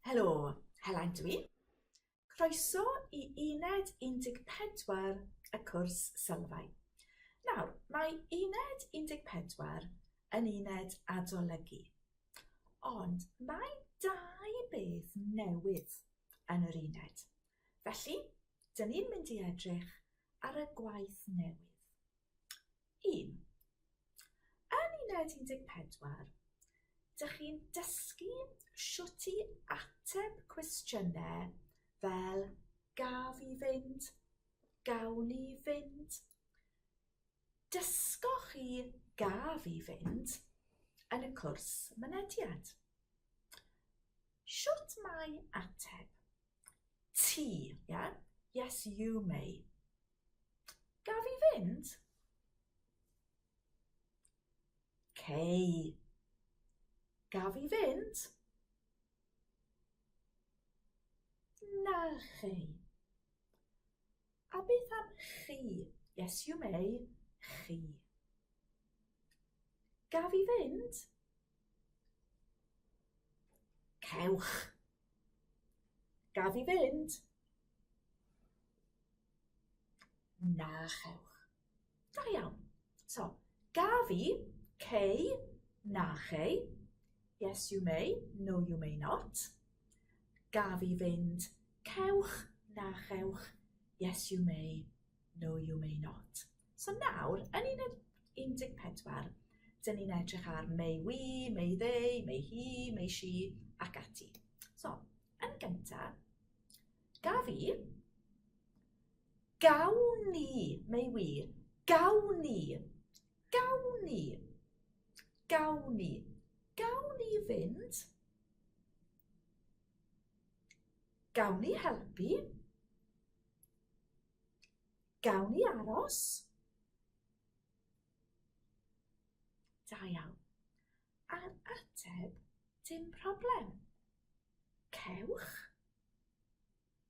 Helo, Helen dwi. Croeso i Uned 14 y cwrs Sylfaen. Nawr, mae Uned 14 yn uned adolygu. Ond mae dau beth newydd yn yr uned. Felly, dyn ni'n mynd i edrych ar y gwaith newydd. 1. Yn uned 14, dych chi'n dysgu shwt i ateb cwestiynau fel gaf i fynd, gawn i fynd. Dysgoch chi gaf i fynd yn y cwrs mynediad. Shwt mae ateb? Ti, yeah? Yes, you may. Gaf i fynd? Cei. Gaf i fynd? Na chi. A beth am chi? Yes, you may. Chi. Gaf i fynd? Cewch. Gaf i fynd? Na chewch. Da iawn. So, gaf i, cei, na chei. Yes, you may. No, you may not. Gaf i fynd, cewch, na chewch. Yes, you may. No, you may not. So nawr, yn uned 14, dyn ni'n edrych ar may we, may they, may he, may she, ac ati. So, yn gyntaf, gaf i, gawn ni, may we, gawn ni, gawn ni, gawn ni, gawn ni fynd, gawn ni helpu, gawn ni aros. Da iawn. A'r ateb, dim problem. Cewch,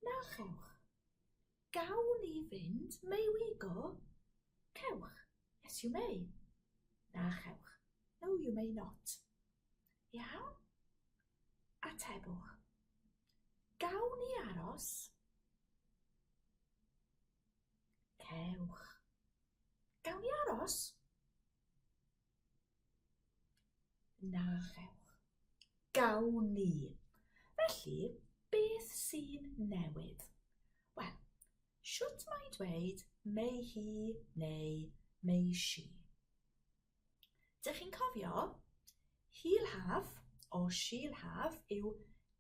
na chewch. Gawn ni fynd, may we go? Cewch. Yes, you may. Na chewch. No, you may not. Iawn? Atebwch. Gawn ni aros? Cewch. Gawn ni aros? Na chewch. Gawn ni. Felly, beth sy'n newydd? Wel, shwt mae dweud may he neu may she? Dych chi'n cofio, he'll have o she'll have yw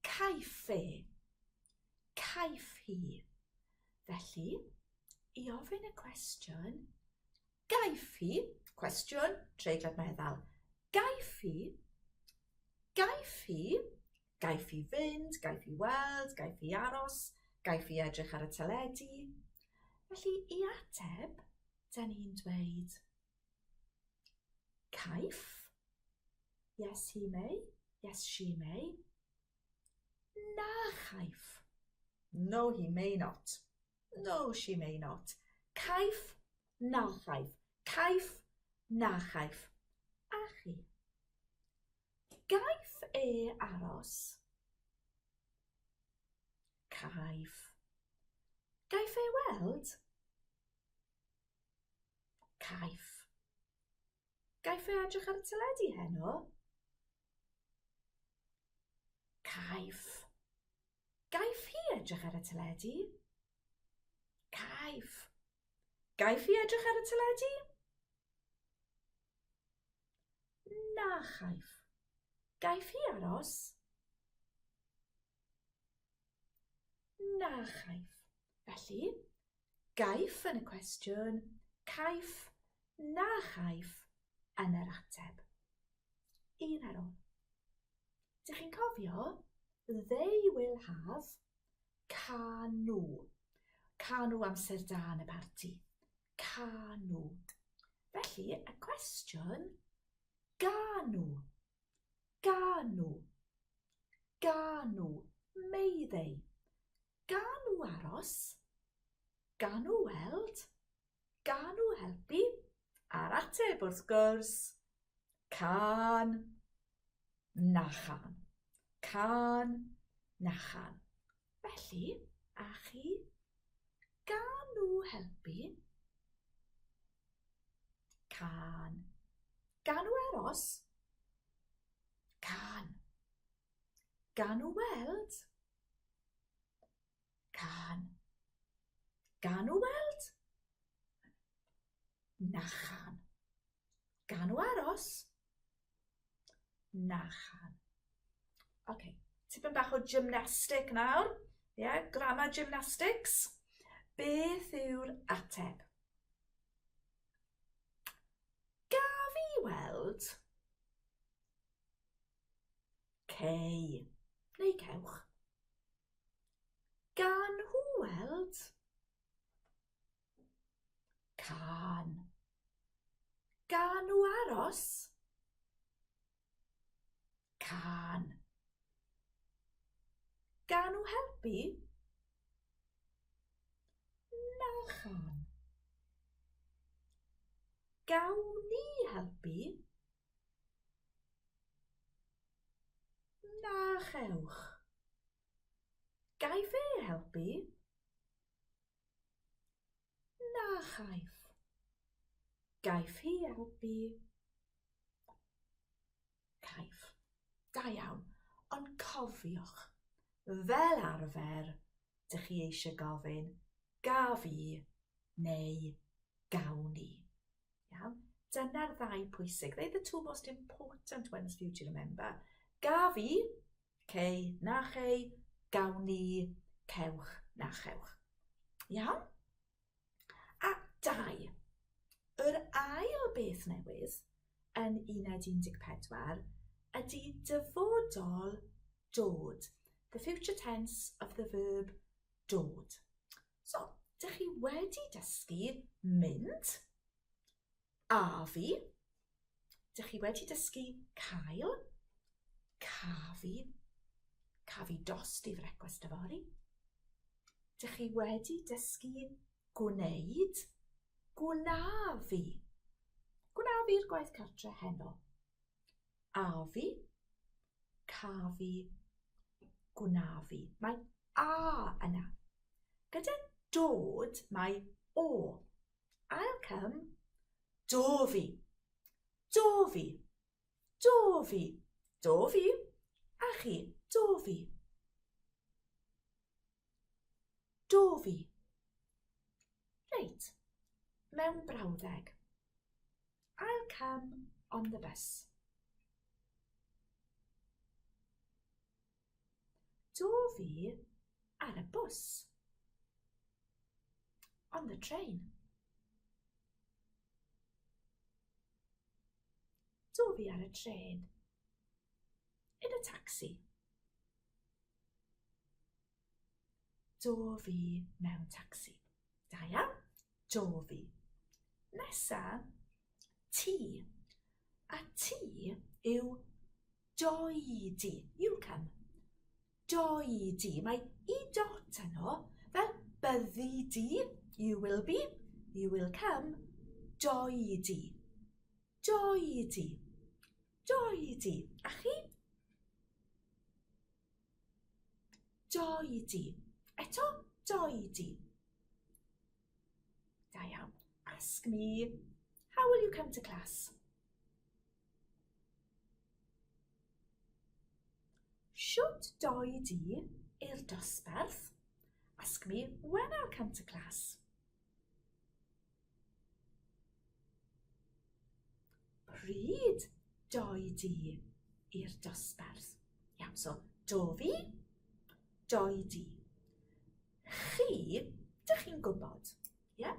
caiff e. Caiff hi. Felly, i ofyn y cwestiwn, gaiff hi, cwestiwn, treiglad meddal, gaiff hi, gaiff hi, gaiff hi fynd, gaiff hi weld, gaiff hi aros, gaiff hi edrych ar y teledu. Felly, i ateb, dyn ni'n dweud caiff, yes he may, yes she may, na chaiff, no he may not, no she may not, caiff, na chaiff, caiff, na chaiff, a chi. Gaiff e aros? Caiff. Gaiff e weld? Caiff. Gaiff e edrych ar y teledu heno? Caiff. Gaiff hi edrych ar y teledu? Caiff. Gaiff hi edrych ar y teledu? Na chaiff. Gaiff hi aros? Na chaiff. Felly, gaiff yn y cwestiwn, caiff, na chaiff yn yr ateb. Un ar ôl. Dych chi'n cofio? They will have canw. Canw amser da yn y parti. Canw. Felly, y cwestiwn, ganw. Ganw. Ganw. May they. Ganw aros. Ganw weld. Ganw helpu. A'r ateb wrth gwrs, can, na chan. Can, nachan. Felly, a chi, gan nhw helpu, can. Gan nhw aros, can. Gan nhw weld, can. Gan nhw weld, nachan. Gan nhw aros, nachan. OK, tipyn bach o gymnastic nawr. Grammar gymnastics. Beth yw'r ateb? Gaf i weld. Cei. Neu cewch. Gan nhw weld. Can. Gan nhw aros. Can. Gan nhw helpu. Nachan. Gawn ni helpu. Na chewch. Gaiff e helpu. Na chaiff. Gaiff hi helpu. Caiff. Da iawn. Ond cofiwch, fel arfer, dych chi eisiau gofyn gaf i neu gawn ni. Iawn? Dyna'r ddau pwysig. They're the two most important ones for you to remember. Gaf i, cei, na chei, gawn ni, cewch, na chewch. Iawn? A dau. Yr ail beth newydd yn uned 14 ydy dyfodol dod. The future tense of the verb dod. So, dych chi wedi dysgu mynd, a fi. Dych chi wedi dysgu cael, cafu, cafu dost i frecwast y fori. Dych chi wedi dysgu gwneud, gwnafu. Gwnafu'r gwaith cartre heno. A fi, cafu, gwnafu. Mae a yna. Gyda dod, mae o. I'll come, do fi. Do fi. Do fi. Do fi. A chi, do fi. Do fi. Reit. Mewn brawddeg. I'll come on the bus. Do fi ar y bws. On the train. Do fi ar y tren. In a taxi. Do fi mewn taxi. Da iawn. Do fi. Nesa, ti. A ti yw doedi. You'll come. Doedi. Mae I dot yno fel byddi di. You will be. You will come. Doedi. Doedi. Doedi. A chi? Doedi. Eto, doedi. Da iawn. Ask me, how will you come to class? Should doedi i'r dosbarth? Ask me when I'll come to class. Pryd doedi i'r dosbarth? Iawn, so do fi, doedi. Chi, dych chi'n gwybod, yeah?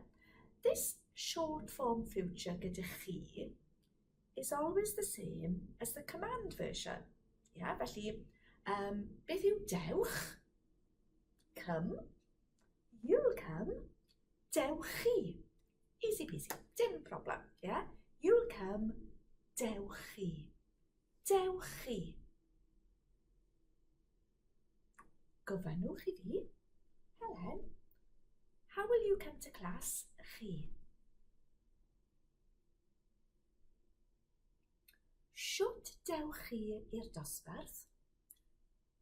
This short form future gyda chi is always the same as the command version. Yeah? Felly, beth yw dewch? Come. You'll come. Dewch chi. Easy peasy. Dim problem. Yeah? You'll come. Dewch chi. Dewch chi. Gofynnwch I fi. Helen, how will you come to class? Chi. Should dewch chi i'r dosbarth?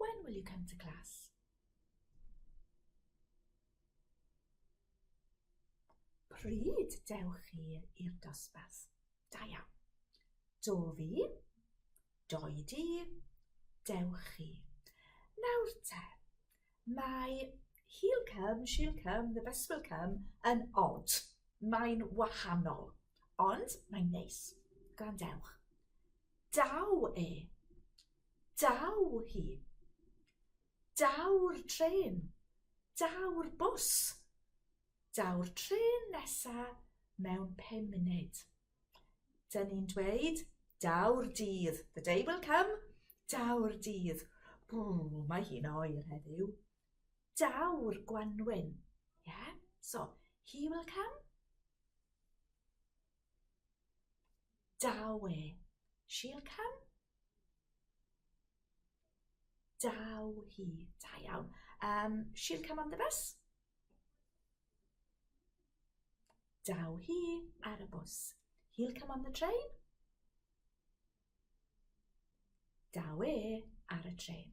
when will you come to class? Pryd dewch chi i'r dosbarth? Da iawn. Do fi, doedi, dewch chi. Nawr te, mae he'll come, she'll come, the bus will come yn odd. Mae'n wahanol, ond mae'n neis. Gwrandewch. Daw e, daw hi, daw'r tren, daw'r bws, daw'r tren nesa mewn 5 munud. Dyn ni'n dweud daw'r dydd. The day will come, daw'r dydd. Mae hi'n oer heddiw. Daw'r Gwanwyn. Yeah? So, he will come. Daw e. She'll come. Daw hi. Da iawn. She'll come on the bus. Daw hi ar y bws. He'll come on the train. Daw e ar y tren.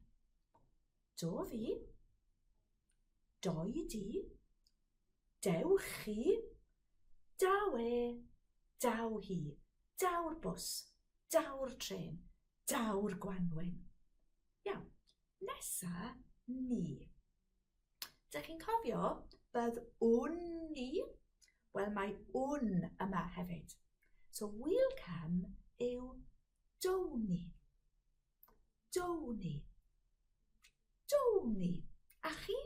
Do fi. Doi di. Dewch chi. Daw e. Daw hi. Daw'r bws. Daw'r tren. Daw'r Gwanwyn. Iawn. Nesa, ni. Dych chi'n cofio bydd ni? Wel, mae yma hefyd. So, we'll come yw downi. Downi. Downi. A chi?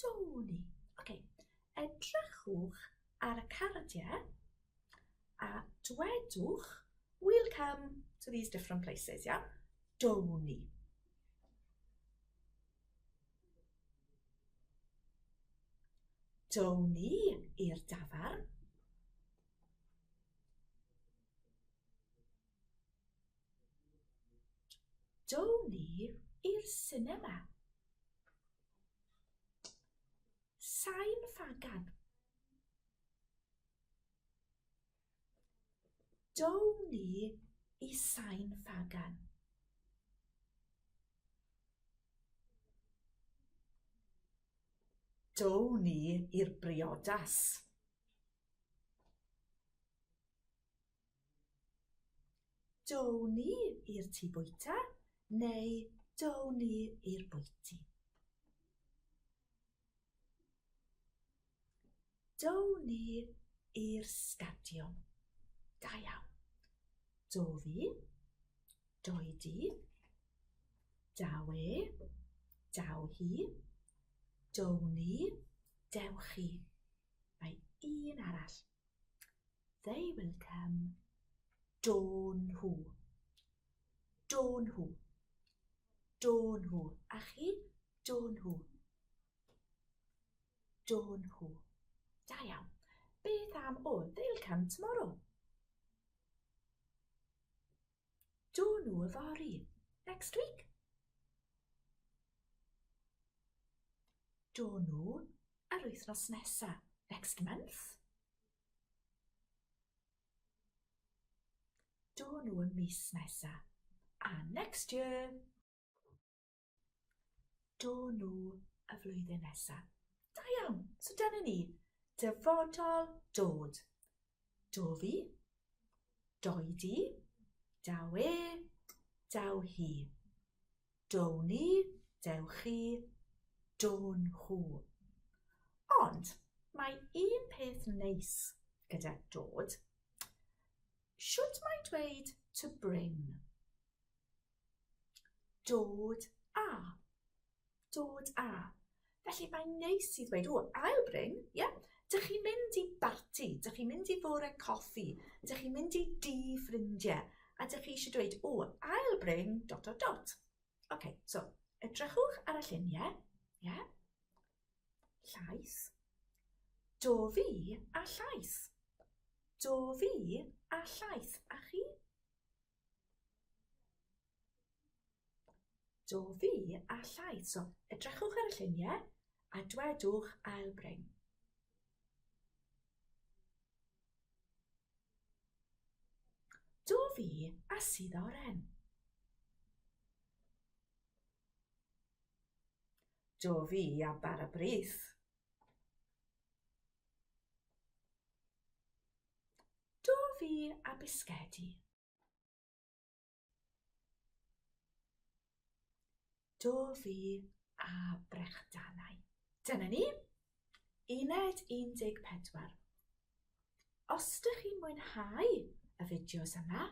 Downi. Okay. Edrychwch ar y cardiau a dwedwch we'll come to these different places, yeah? Downi. Downi i'r dafarn. Downi i'r cinema. Sain Fagan. Downi i Sain Fagan. Downi i'r briodas. Downi i'r tŷ bwyta neu downi i'r bwyty. Downi i'r stadiwm. Da iawn. Do fi, doedi, daw e, daw hi, downi, dewch chi. Mae un arall. They will come. Don nhw. Don nhw. Don nhw. A chi? Don nhw. Don nhw. Da iawn. Beth am they'll come tomorrow? Don nhw yfory. Next week. Don nhw yr wythnos nesa. Next month. Don nhw y mis nesa. A next year. Don nhw y flwyddyn nesa. Da iawn. So dyna ni. Dyfodol dod. Do fi. Doedi. Daw e. Daw hi. Downi. Dewch chi. Don nhw. Ond mae un peth neis gyda dod. Should mae dweud to bring? Dod a. Dod a. Felly mae'n neis i ddweud, I'll bring, yeah. Dych chi'n mynd i barti, dych chi'n mynd i fore coffi, dych chi'n mynd i di ffrindiau, a dych chi eisiau dweud, I'll bring ... OK, so, edrychwch ar y lluniau, yeah. Llaeth. Do fi a llaeth. Do fi a llaeth. A chi? Do fi a llaeth. So, edrychwch ar y lluniau a dwedwch I'll bring. Do fi a sydd oren. Do fi a bara brith. Do fi a bisgedi. Do fi a brechdanau. Dyna ni. Uned 14. Os ydych chi'n mwynhau y fideos yma,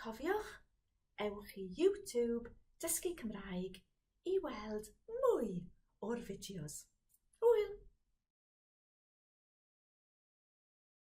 cofiwch, ewch i YouTube Dysgu Cymraeg i weld mwy o'r fideos. Hwyl!